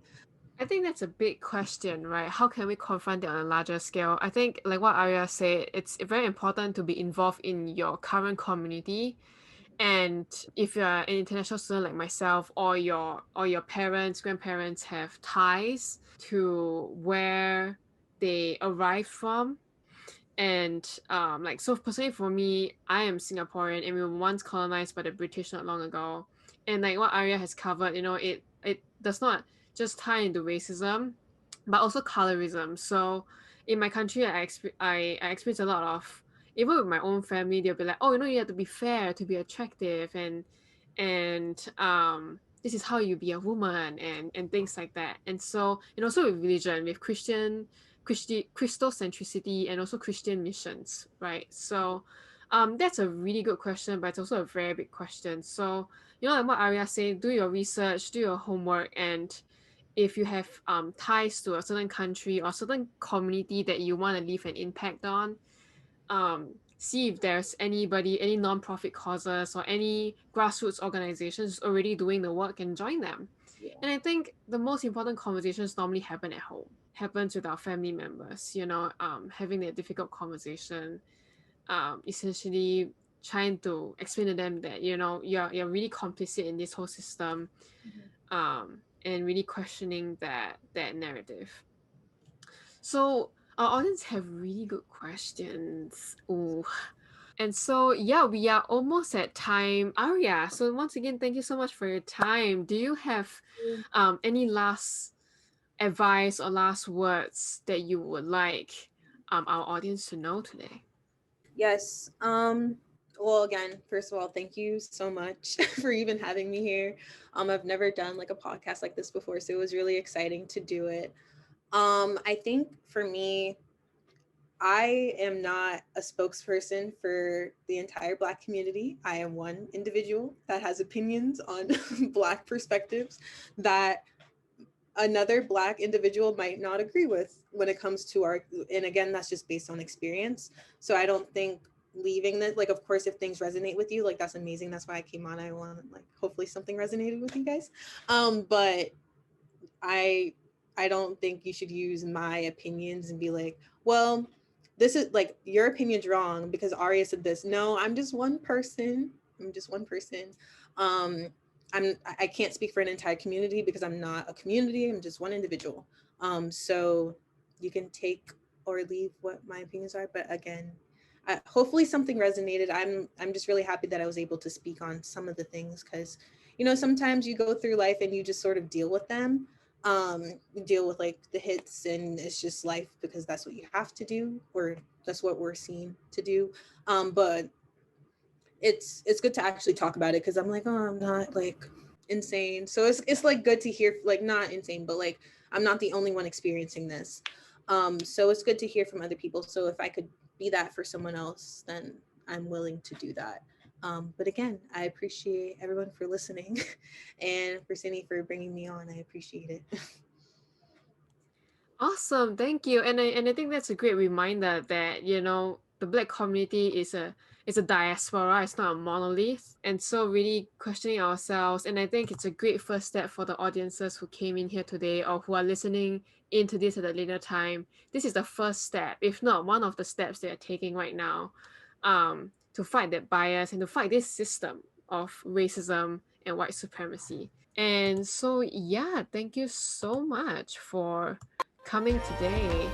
I think that's a big question, right? How can we confront it on a larger scale? I think, like what Arya said, it's very important to be involved in your current community. And if you're an international student like myself, or your parents, grandparents have ties to where they arrived from. And like, so personally for me, I am Singaporean and we were once colonized by the British not long ago. And like what Arya has covered, it does not just tie into racism, but also colorism. So in my country, I experience a lot of, even with my own family, they'll be like, oh, you have to be fair to be attractive, and this is how you be a woman, and things like that. And so, and also with religion, with Christocentricity, and also Christian missions, right? So that's a really good question, but it's also a very big question. So, like what Arya said, do your research, do your homework, and if you have ties to a certain country or certain community that you want to leave an impact on, see if there's any non-profit causes or any grassroots organizations already doing the work, and join them. Yeah. And I think the most important conversations normally happen at home, happens with our family members, having that difficult conversation, essentially trying to explain to them that, you're really complicit in this whole system, and really questioning that narrative. So our audience have really good questions. Ooh. And so, yeah, we are almost at time. Arya, so once again, thank you so much for your time. Do you have any last advice or last words that you would like our audience to know today? Yes. Well, again, first of all, thank you so much for even having me here. I've never done like a podcast like this before, so it was really exciting to do it. I think for me, I am not a spokesperson for the entire Black community. I am one individual that has opinions on Black perspectives that another Black individual might not agree with when it comes to our, and again, that's just based on experience. So I don't think leaving this, like, of course, if things resonate with you, like, that's amazing. That's why I came on. I want, like, hopefully something resonated with you guys. But I I don't think you should use my opinions and be like, well, this is like your opinion's wrong because Arya said this. No, I'm just one person. I'm just one person. Um, I can't speak for an entire community because I'm not a community. I'm just one individual. So you can take or leave what my opinions are. But again, hopefully something resonated. I'm just really happy that I was able to speak on some of the things because sometimes you go through life and you just sort of deal with them. deal with like the hits, and it's just life because that's what you have to do, or that's what we're seen to do. But it's good to actually talk about it, because I'm like, oh, I'm not like insane. So it's like good to hear, like, not insane, but like I'm not the only one experiencing this. So it's good to hear from other people. So if I could be that for someone else, then I'm willing to do that. But again, I appreciate everyone for listening and for Cindy for bringing me on. I appreciate it. Awesome, thank you. And I think that's a great reminder that, you know, the Black community is a diaspora, it's not a monolith. And so really questioning ourselves, and I think it's a great first step for the audiences who came in here today or who are listening into this at a later time. This is the first step, if not one of the steps they are taking right now, to fight that bias and to fight this system of racism and white supremacy. And so yeah, thank you so much for coming today.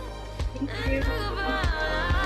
Thank you.